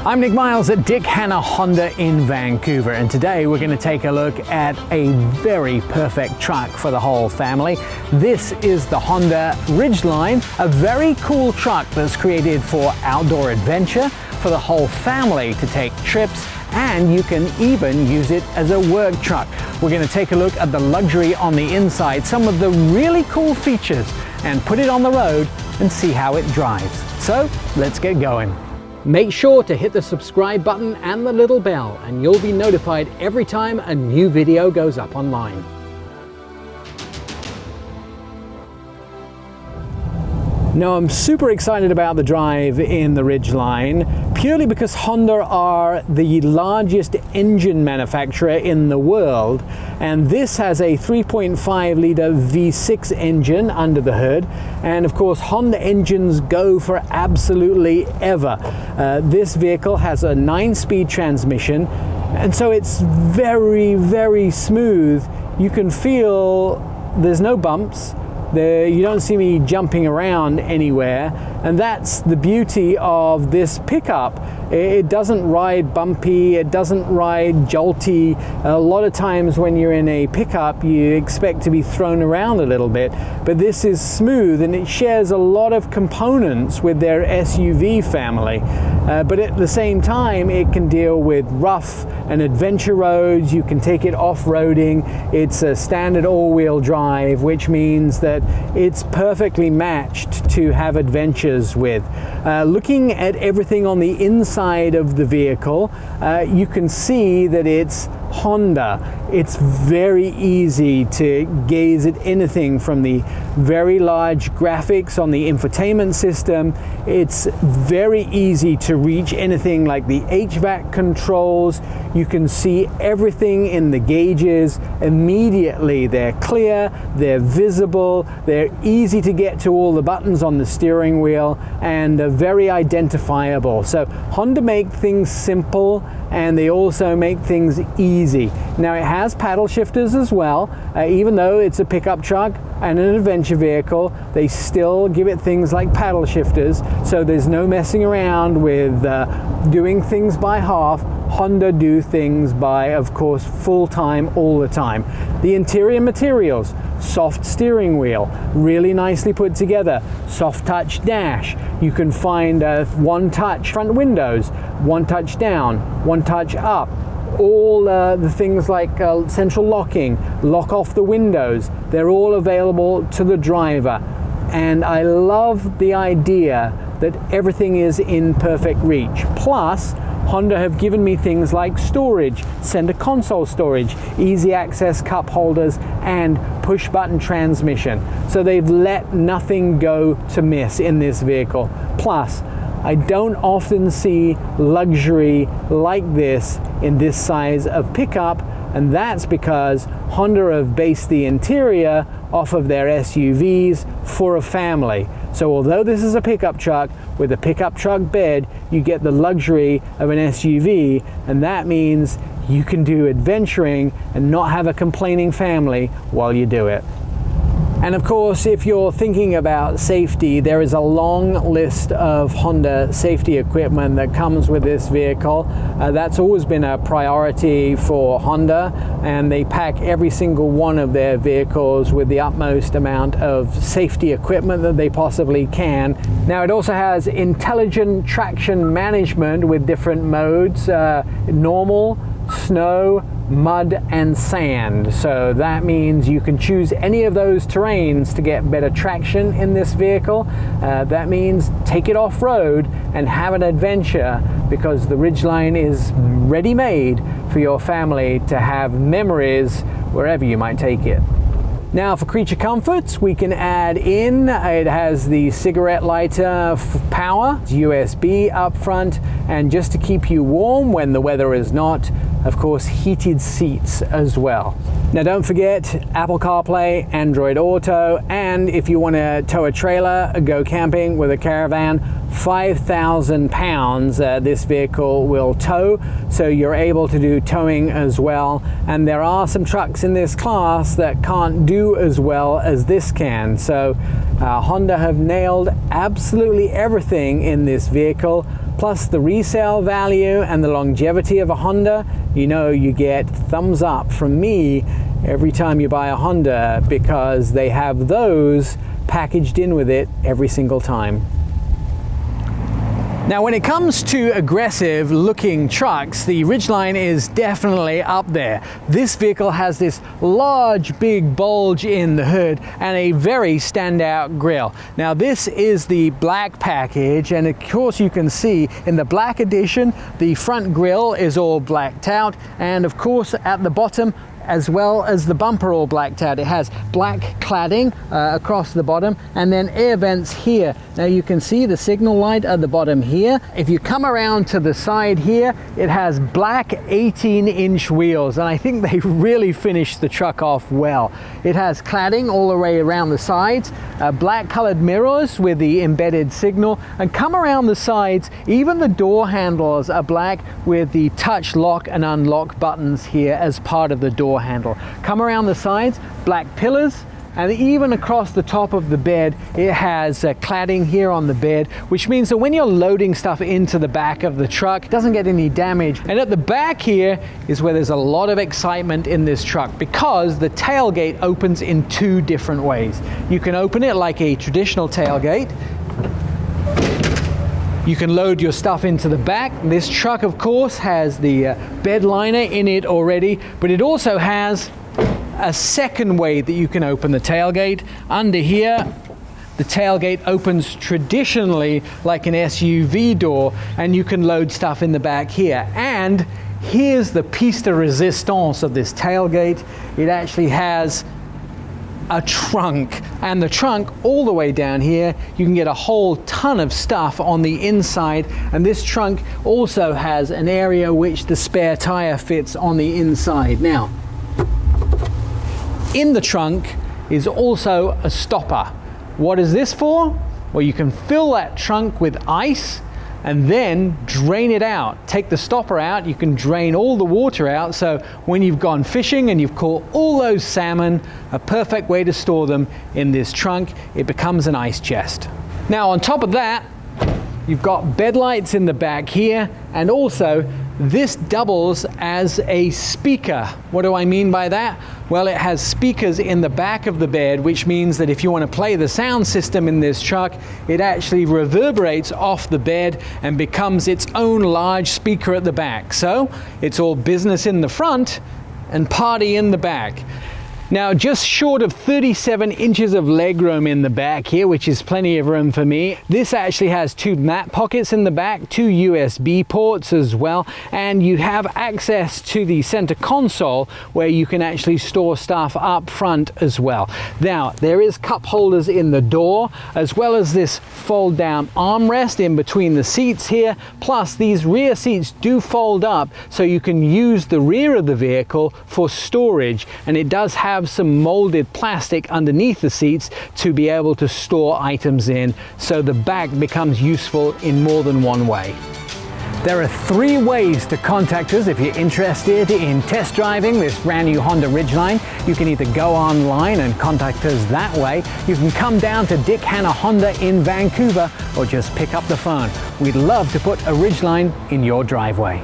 I'm Nick Miles at Dick Hanna Honda in Vancouver, and today we're going to take a look at a very perfect truck for the whole family. This is the Honda Ridgeline, a very cool truck that's created for outdoor adventure, for the whole family to take trips, and you can even use it as a work truck. We're going to take a look at the luxury on the inside, some of the really cool features, and put it on the road and see how it drives. So let's get going. Make sure to hit the subscribe button and the little bell, and you'll be notified every time a new video goes up online. Now, I'm super excited about the drive in the Ridgeline, purely because Honda are the largest engine manufacturer in the world, and this has a 3.5 litre V6 engine under the hood, and of course Honda engines go for absolutely ever. This vehicle has a 9-speed transmission, and so it's very, very smooth. You can feel there's no bumps. You don't see me jumping around anywhere, and that's the beauty of this pickup. It doesn't ride bumpy, it doesn't ride jolty. A lot of times when you're in a pickup you expect to be thrown around a little bit, but this is smooth and it shares a lot of components with their SUV family. But at the same time it can deal with rough and adventure roads. You can take it off-roading. It's a standard all-wheel drive, which means that it's perfectly matched to have adventures with. Looking at everything on the inside of the vehicle, you can see that it's Honda. It's very easy to gaze at anything from the very large graphics on the infotainment system. It's very easy to reach anything like the HVAC controls. You can see everything in the gauges immediately. They're clear, they're visible, they're easy to get to all the buttons on the steering wheel, and very identifiable. So Honda make things simple, and they also make things easy. Now, it has paddle shifters as well. Even though it's a pickup truck and an adventure vehicle, they still give it things like paddle shifters, so there's no messing around with doing things by half. Honda do things by, of course, full time, all the time. The interior materials: soft steering wheel, really nicely put together, soft touch dash. You can find one-touch front windows, one-touch down, one-touch up. All the things like central locking, lock off the windows, they're all available to the driver. And I love the idea that everything is in perfect reach. Plus, Honda have given me things like storage, center console storage, easy access cup holders, and push button transmission. So they've let nothing go to miss in this vehicle. Plus, I don't often see luxury like this in this size of pickup, and that's because Honda have based the interior off of their SUVs for a family. So although this is a pickup truck with a pickup truck bed, you get the luxury of an SUV, and that means you can do adventuring and not have a complaining family while you do it. And of course, if you're thinking about safety, there is a long list of Honda safety equipment that comes with this vehicle. That's always been a priority for Honda, and they pack every single one of their vehicles with the utmost amount of safety equipment that they possibly can. Now, it also has intelligent traction management with different modes: normal, snow, mud, and sand. So that means you can choose any of those terrains to get better traction in this vehicle. That means take it off-road and have an adventure, because the Ridgeline is ready-made for your family to have memories wherever you might take it. Now, for creature comforts, we can add in, it has the cigarette lighter power, USB up front, and just to keep you warm when the weather is not, of course, heated seats as well. Now, don't forget Apple CarPlay, Android Auto, and if you want to tow a trailer, go camping with a caravan, 5,000 pounds this vehicle will tow, so you're able to do towing as well. And there are some trucks in this class that can't do as well as this can. So Honda have nailed absolutely everything in this vehicle. plus the resale value and the longevity of a Honda, you know you get thumbs up from me every time you buy a Honda, because they have those packaged in with it every single time. Now, when it comes to aggressive looking trucks, the Ridgeline is definitely up there. This vehicle has this large big bulge in the hood and a very standout grille. Now, this is the black package, and of course you can see in the black edition the front grille is all blacked out, and of course at the bottom as well as the bumper all blacked out. It has black cladding across the bottom, and then air vents here. Now you can see the signal light at the bottom here. If you come around to the side here, it has black 18-inch wheels, and I think they really finished the truck off well. It has cladding all the way around the sides, black colored mirrors with the embedded signal, and come around the sides, even the door handles are black with the touch lock and unlock buttons here as part of the door handle. Come around the sides, black pillars, and even across the top of the bed it has cladding here on the bed, which means that when you're loading stuff into the back of the truck, it doesn't get any damage. And at the back here is where there's a lot of excitement in this truck, because the tailgate opens in two different ways. You can open it like a traditional tailgate. You can load your stuff into the back. This truck, of course, has the bed liner in it already, but it also has a second way that you can open the tailgate. Under here, the tailgate opens traditionally like an SUV door, and you can load stuff in the back here. And here's the piece de resistance of this tailgate. It actually has a trunk, and the trunk all the way down here, you can get a whole ton of stuff on the inside. And this trunk also has an area which the spare tire fits on the inside. Now, in the trunk is also a stopper. What is this for? Well, you can fill that trunk with ice and then drain it out. Take the stopper out, you can drain all the water out, so when you've gone fishing and you've caught all those salmon, a perfect way to store them in this trunk. It becomes an ice chest. Now, on top of that, you've got bed lights in the back here, and also this doubles as a speaker. What do I mean by that? Well, it has speakers in the back of the bed, which means that if you want to play the sound system in this truck, it actually reverberates off the bed and becomes its own large speaker at the back. So it's all business in the front and party in the back. Now, just short of 37 inches of legroom in the back here, which is plenty of room for me. This actually has two mat pockets in the back, two USB ports as well, and you have access to the center console where you can actually store stuff up front as well. Now, there is cup holders in the door, as well as this fold down armrest in between the seats here, plus these rear seats do fold up so you can use the rear of the vehicle for storage, and it does have some molded plastic underneath the seats to be able to store items in, so the back becomes useful in more than one way. There are 3 ways to contact us if you're interested in test driving this brand new Honda Ridgeline. You can either go online and contact us that way. You can come down to Dick Hanna Honda in Vancouver, or just pick up the phone. We'd love to put a Ridgeline in your driveway.